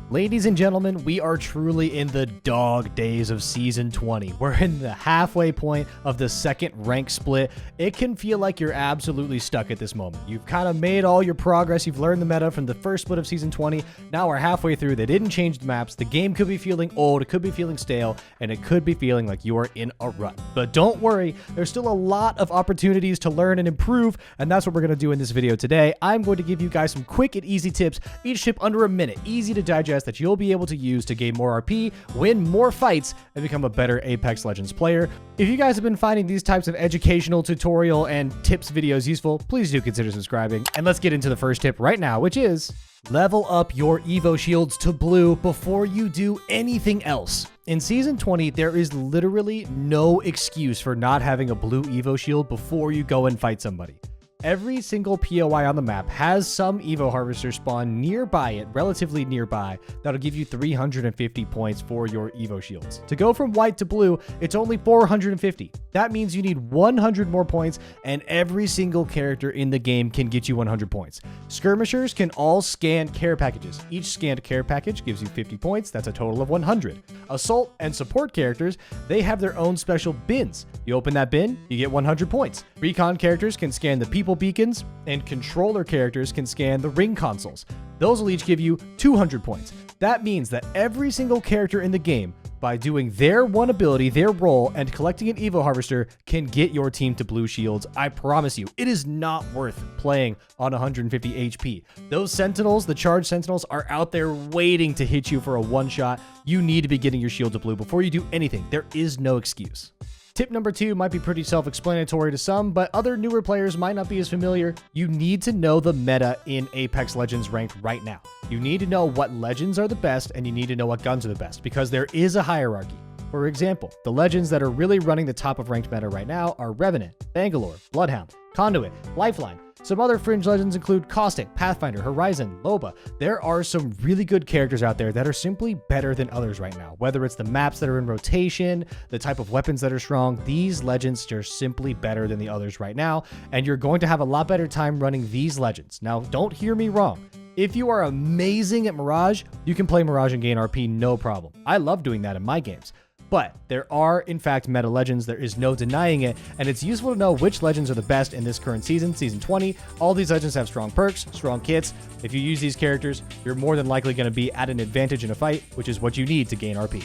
Ladies and gentlemen, we are truly in the dog days of Season 20. We're in the halfway point of the second rank split. It can feel like you're absolutely stuck at this moment. You've kind of made all your progress. You've learned the meta from the first split of Season 20. Now we're halfway through. They didn't change the maps. The game could be feeling old. It could be feeling stale. And it could be feeling like you are in a rut. But don't worry. There's still a lot of opportunities to learn and improve. And that's what we're going to do in this video today. I'm going to give you guys some quick and easy tips. Each tip under a minute. Easy to digest, that you'll be able to use to gain more RP, win more fights, and become a better Apex Legends player. If you guys have been finding these types of educational, tutorial, and tips videos useful, please do consider subscribing. And let's get into the first tip right now, which is level up your Evo shields to blue before you do anything else. In Season 20, there is literally no excuse for not having a blue Evo shield before you go and fight somebody. Every single POI on the map has some Evo Harvester spawn nearby it, relatively nearby, that'll give you 350 points for your Evo shields. To go from white to blue, it's only 450. That means you need 100 more points, and every single character in the game can get you 100 points. Skirmishers can all scan care packages. Each scanned care package gives you 50 points. That's a total of 100. Assault and support characters, they have their own special bins. You open that bin, you get 100 points. Recon characters can scan the people beacons, and controller characters can scan the ring consoles. Those will each give you 200 points. That means that every single character in the game, by doing their one ability, their role, and collecting an Evo Harvester, can get your team to blue shields. I promise you, it is not worth playing on 150 HP. Those Sentinels, the charged Sentinels, are out there waiting to hit you for a one-shot. You need to be getting your shield to blue before you do anything. There is no excuse. Tip number 2 might be pretty self-explanatory to some, but other newer players might not be as familiar. You need to know the meta in Apex Legends ranked right now. You need to know what legends are the best, and you need to know what guns are the best, because there is a hierarchy. For example, the legends that are really running the top of ranked meta right now are Revenant, Bangalore, Bloodhound, Conduit, Lifeline. Some other fringe legends include Caustic, Pathfinder, Horizon, Loba. There are some really good characters out there that are simply better than others right now. Whether it's the maps that are in rotation, the type of weapons that are strong, these legends are simply better than the others right now, and you're going to have a lot better time running these legends. Now, don't hear me wrong. If you are amazing at Mirage, you can play Mirage and gain RP no problem. I love doing that in my games. But there are, in fact, meta legends. There is no denying it, and it's useful to know which legends are the best in this current season, Season 20. All these legends have strong perks, strong kits. If you use these characters, you're more than likely going to be at an advantage in a fight, which is what you need to gain RP.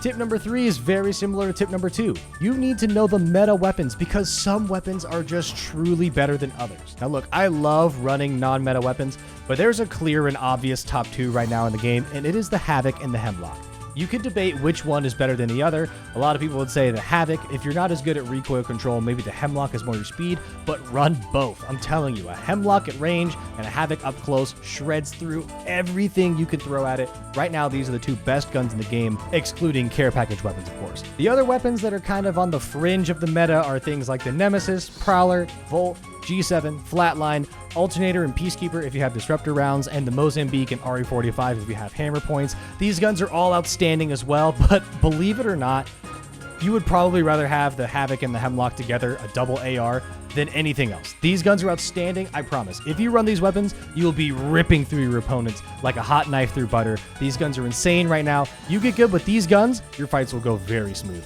Tip number 3 is very similar to tip number 2. You need to know the meta weapons, because some weapons are just truly better than others. Now look, I love running non-meta weapons, but there's a clear and obvious top 2 right now in the game, and it is the Havoc and the Hemlock. You could debate which one is better than the other. A lot of people would say the Havoc. If you're not as good at recoil control, maybe the Hemlock is more your speed, but run both. I'm telling you, a Hemlock at range and a Havoc up close shreds through everything you can throw at it. Right now, these are the 2 best guns in the game, excluding care package weapons, of course. The other weapons that are kind of on the fringe of the meta are things like the Nemesis, Prowler, Volt, G7, Flatline, Alternator, and Peacekeeper if you have Disruptor rounds, and the Mozambique and RE45 if you have hammer points. These guns are all outstanding as well, but believe it or not, you would probably rather have the Havoc and the Hemlock together, a double AR, than anything else. These guns are outstanding, I promise. If you run these weapons, you'll be ripping through your opponents like a hot knife through butter. These guns are insane right now. You get good with these guns, your fights will go very smooth.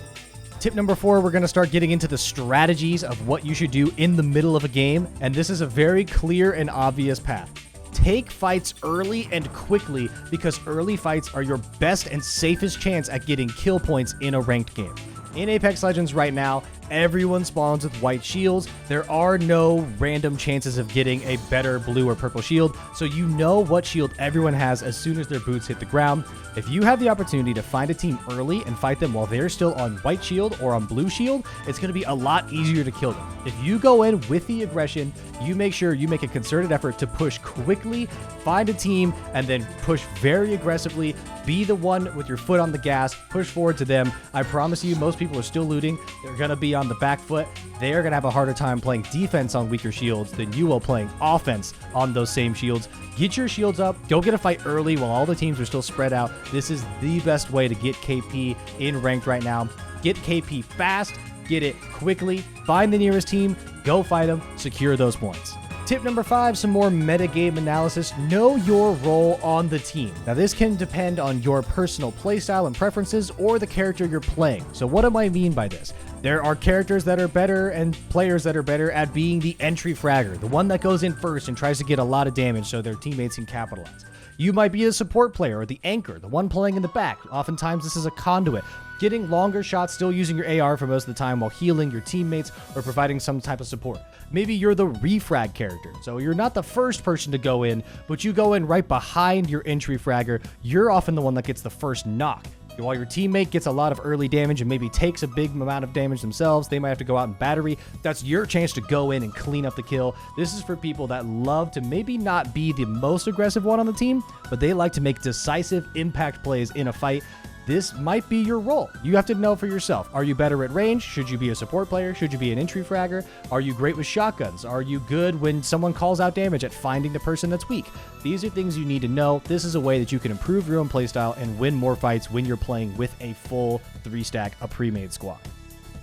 Tip number 4, we're going to start getting into the strategies of what you should do in the middle of a game, and this is a very clear and obvious path. Take fights early and quickly, because early fights are your best and safest chance at getting kill points in a ranked game. In Apex Legends right now, everyone spawns with white shields. There are no random chances of getting a better blue or purple shield, so you know what shield everyone has as soon as their boots hit the ground. If you have the opportunity to find a team early and fight them while they're still on white shield or on blue shield, it's going to be a lot easier to kill them. If you go in with the aggression, you make sure you make a concerted effort to push quickly, find a team, and then push very aggressively. Be the one with your foot on the gas, push forward to them. I promise you, most people are still looting. They're going to be on the back foot. They are going to have a harder time playing defense on weaker shields than you will playing offense on those same shields. Get your shields up. Go get a fight early while all the teams are still spread out. This is the best way to get KP in ranked right now. Get KP fast. Get it quickly. Find the nearest team. Go fight them. Secure those points. Tip number 5, some more metagame analysis. Know your role on the team. Now, this can depend on your personal playstyle and preferences or the character you're playing. So what do I mean by this? There are characters that are better and players that are better at being the entry fragger, the one that goes in first and tries to get a lot of damage so their teammates can capitalize. You might be the support player or the anchor, the one playing in the back. Oftentimes this is a conduit, getting longer shots, still using your AR for most of the time while healing your teammates or providing some type of support. Maybe you're the refrag character, so you're not the first person to go in, but you go in right behind your entry fragger. You're often the one that gets the first knock. While your teammate gets a lot of early damage and maybe takes a big amount of damage themselves, they might have to go out in battery. That's your chance to go in and clean up the kill. This is for people that love to maybe not be the most aggressive one on the team, but they like to make decisive impact plays in a fight. This might be your role. You have to know for yourself. Are you better at range? Should you be a support player? Should you be an entry fragger? Are you great with shotguns? Are you good when someone calls out damage at finding the person that's weak? These are things you need to know. This is a way that you can improve your own playstyle and win more fights when you're playing with a full 3-stack, a pre-made squad.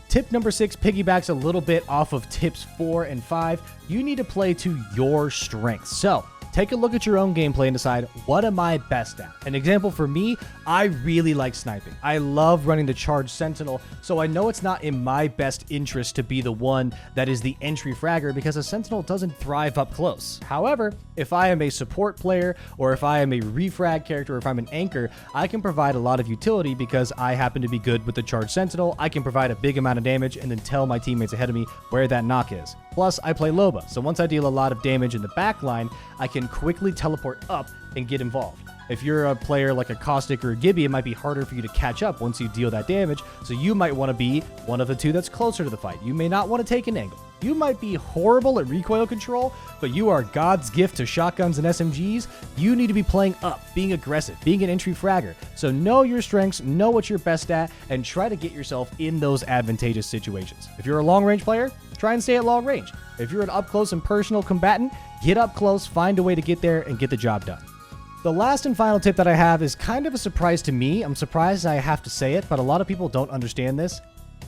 Tip number 6 piggybacks a little bit off of tips 4 and 5. You need to play to your strengths. So, take a look at your own gameplay and decide, what am I best at? An example for me, I really like sniping. I love running the charged sentinel, so I know it's not in my best interest to be the one that is the entry fragger because a sentinel doesn't thrive up close. However, if I am a support player or if I am a refrag character or if I'm an anchor, I can provide a lot of utility because I happen to be good with the charged sentinel. I can provide a big amount of damage and then tell my teammates ahead of me where that knock is. Plus, I play Loba, so once I deal a lot of damage in the back line, I can quickly teleport up and get involved. If you're a player like a Caustic or a Gibby, it might be harder for you to catch up once you deal that damage, so you might want to be one of the two that's closer to the fight. You may not want to take an angle. You might be horrible at recoil control, but you are God's gift to shotguns and SMGs. You need to be playing up, being aggressive, being an entry fragger. So know your strengths, know what you're best at, and try to get yourself in those advantageous situations. If you're a long-range player, try and stay at long range. If you're an up-close and personal combatant, get up close, find a way to get there, and get the job done. The last and final tip that I have is kind of a surprise to me. I'm surprised I have to say it, but a lot of people don't understand this.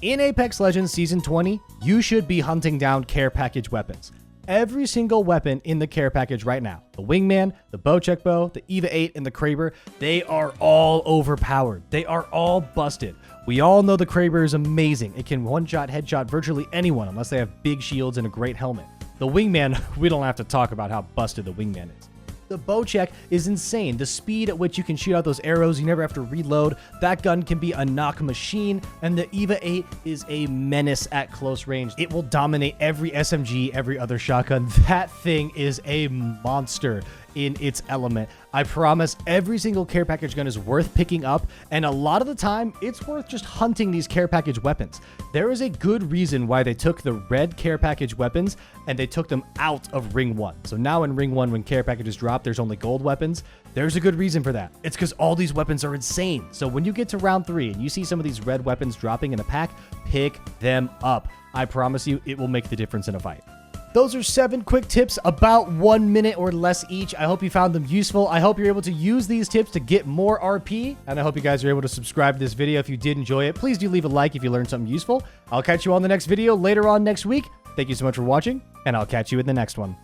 In Apex Legends Season 20, you should be hunting down care package weapons. Every single weapon in the care package right now, the Wingman, the Bocek Bow, the EVA 8, and the Kraber, they are all overpowered. They are all busted. We all know the Kraber is amazing. It can one-shot, headshot virtually anyone unless they have big shields and a great helmet. The Wingman, we don't have to talk about how busted the Wingman is. The Bocek is insane. The speed at which you can shoot out those arrows, you never have to reload. That gun can be a knock machine, and the EVA 8 is a menace at close range. It will dominate every SMG, every other shotgun. That thing is a monster in its element. I promise every single care package gun is worth picking up, and a lot of the time, it's worth just hunting these care package weapons. There is a good reason why they took the red care package weapons and they took them out of Ring 1. So now in Ring 1, when care packages drop, there's only gold weapons. There's a good reason for that. It's because all these weapons are insane. So when you get to round 3 and you see some of these red weapons dropping in a pack, pick them up. I promise you, it will make the difference in a fight. Those are 7 quick tips, about 1 minute or less each. I hope you found them useful. I hope you're able to use these tips to get more RP, and I hope you guys are able to subscribe to this video if you did enjoy it. Please do leave a like if you learned something useful. I'll catch you on the next video later on next week. Thank you so much for watching, and I'll catch you in the next one.